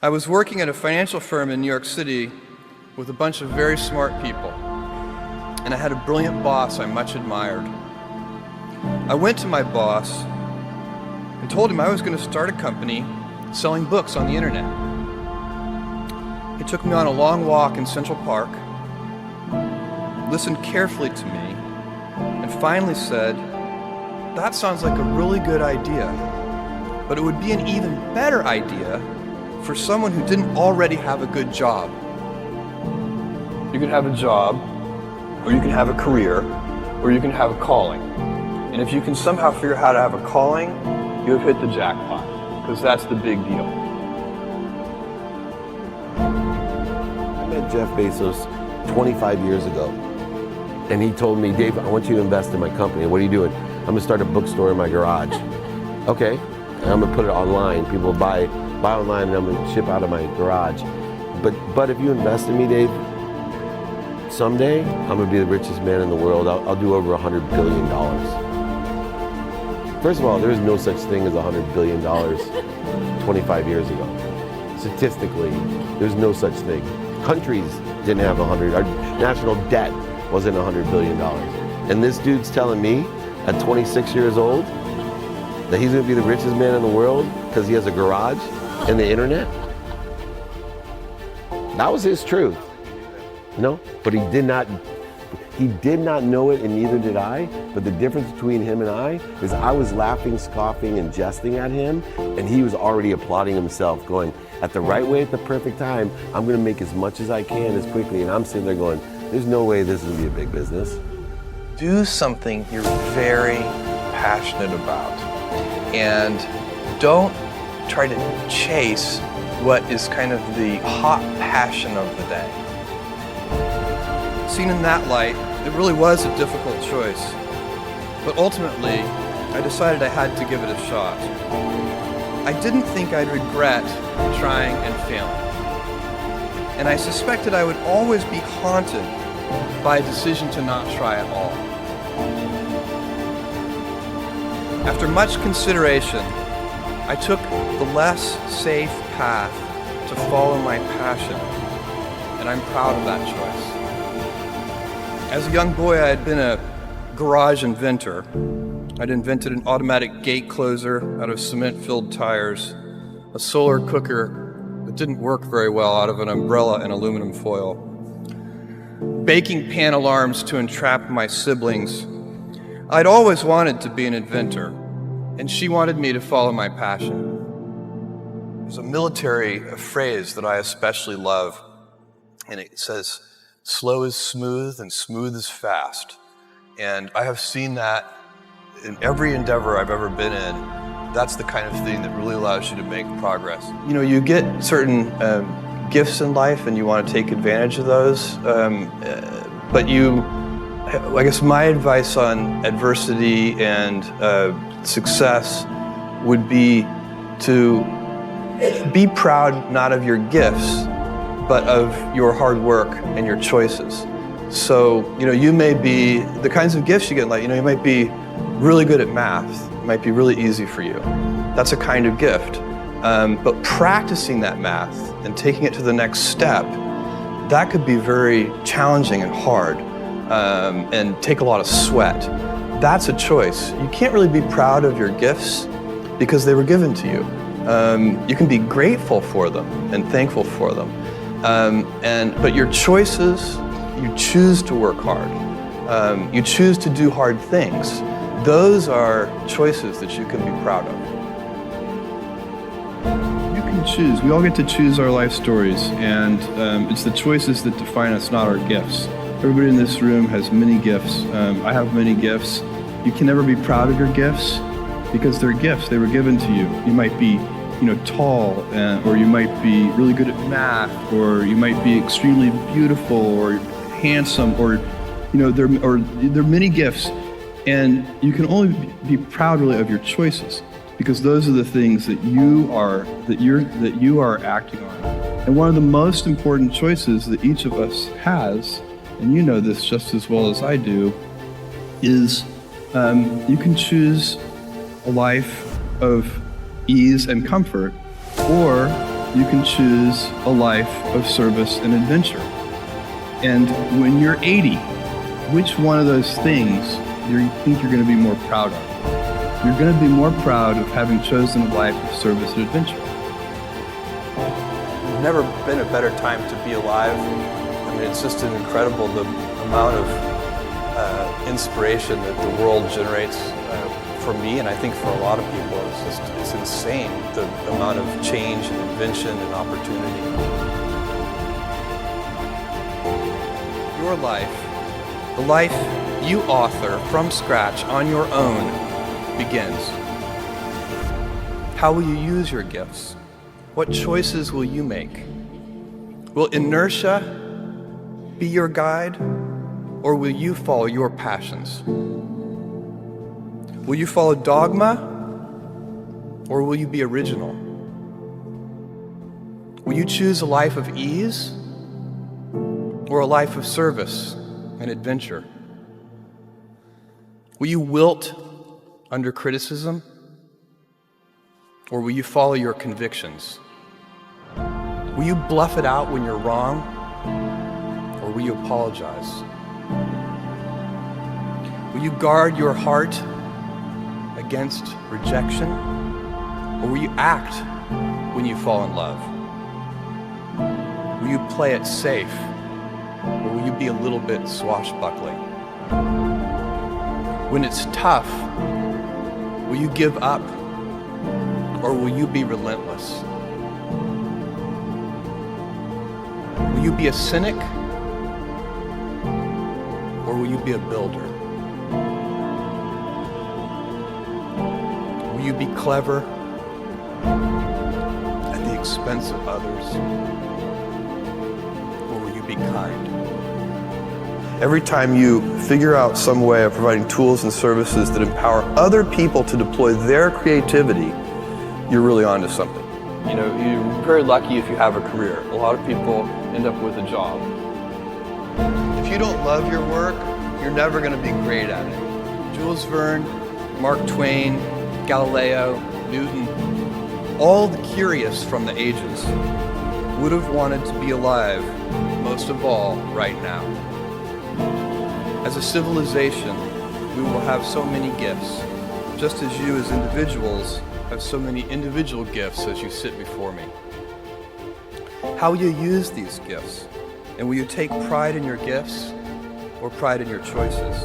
I was working at a financial firm in New York City with a bunch of very smart people, and I had a brilliant boss I much admired. I went to my boss and told him I was going to start a company selling books on the internet. He took me on a long walk in Central Park, listened carefully to me, and finally said, "That sounds like a really good idea, but it would be an even better idea for someone who didn't already have a good job." You can have a job, or you can have a career, or you can have a calling. And if you can somehow figure out how to have a calling, you have hit the jackpot, because that's the big deal. I met Jeff Bezos 25 years ago, and he told me, "Dave, I want you to invest in my company." "What are you doing?" "I'm gonna start a bookstore in my garage." "Okay, I'm gonna put it online. People buy online, and I'm gonna ship out of my garage. But if you invest in me, Dave, someday I'm gonna be the richest man in the world. I'll do over $100 billion. First of all, there is no such thing as $100 billion 25 years ago. Statistically, there's no such thing. Countries didn't have 100, our national debt wasn't $100 billion. And this dude's telling me at 26 years old that he's gonna be the richest man in the world because he has a garage and the internet? That was his truth. No, but he did not know it, and neither did I. But the difference between him and I is I was laughing, scoffing, and jesting at him, and he was already applauding himself, going, at the right way, at the perfect time, I'm gonna make as much as I can as quickly. And I'm sitting there going, there's no way this is gonna be a big business. Do something you're very passionate about, and don't try to chase what is kind of the hot passion of the day. Seen in that light, it really was a difficult choice, but ultimately, I decided I had to give it a shot. I didn't think I'd regret trying and failing, and I suspected I would always be haunted by a decision to not try at all. After much consideration, I took the less safe path to follow my passion, and I'm proud of that choice. As a young boy, I had been a garage inventor. I'd invented an automatic gate closer out of cement-filled tires, a solar cooker that didn't work very well out of an umbrella and aluminum foil, baking pan alarms to entrap my siblings. I'd always wanted to be an inventor, and she wanted me to follow my passion. There's a military phrase that I especially love, and it says, "Slow is smooth and smooth is fast." And I have seen that in every endeavor I've ever been in. That's the kind of thing that really allows you to make progress. You know, you get certain gifts in life and you want to take advantage of those, but I guess my advice on adversity and success would be to be proud not of your gifts, but of your hard work and your choices. So, you may be, the kinds of gifts you get in life, you might be really good at math. It might be really easy for you. That's a kind of gift. But practicing that math and taking it to the next step, that could be very challenging and hard, and take a lot of sweat. That's a choice. You can't really be proud of your gifts because they were given to you. You can be grateful for them and thankful for them. But your choices, you choose to work hard. You choose to do hard things. Those are choices that you can be proud of. You can choose. We all get to choose our life stories, and it's the choices that define us, not our gifts. Everybody in this room has many gifts. I have many gifts. You can never be proud of your gifts because they're gifts. They were given to you. You might be tall, or you might be really good at math, or you might be extremely beautiful or handsome, or there are many gifts, and you can only be proud really of your choices because those are the things that you are acting on. And one of the most important choices that each of us has, and you know this just as well as I do, is you can choose a life of ease and comfort, or you can choose a life of service and adventure. And when you're 80, which one of those things do you think you're going to be more proud of? You're going to be more proud of having chosen a life of service and adventure. There's never been a better time to be alive. I mean, it's just incredible the amount of inspiration that the world generates for me, and I think for a lot of people. It's insane, the amount of change and invention and opportunity. Your life, the life you author from scratch on your own, begins. How will you use your gifts? What choices will you make? Will inertia be your guide, or will you follow your passions? Will you follow dogma, or will you be original? Will you choose a life of ease, or a life of service and adventure? Will you wilt under criticism, or will you follow your convictions? Will you bluff it out when you're wrong, or will you apologize? Will you guard your heart against rejection, or will you act when you fall in love? Will you play it safe, or will you be a little bit swashbuckling? When it's tough, will you give up, or will you be relentless? Will you be a cynic, or will you be a builder? Will you be clever at the expense of others, or will you be kind? Every time you figure out some way of providing tools and services that empower other people to deploy their creativity, you're really onto something. You know, you're very lucky if you have a career. A lot of people end up with a job. If you don't love your work, you're never going to be great at it. Jules Verne, Mark Twain, Galileo, Newton, all the curious from the ages would have wanted to be alive, most of all, right now. As a civilization, we will have so many gifts, just as you as individuals have so many individual gifts as you sit before me. How will you use these gifts? And will you take pride in your gifts or pride in your choices?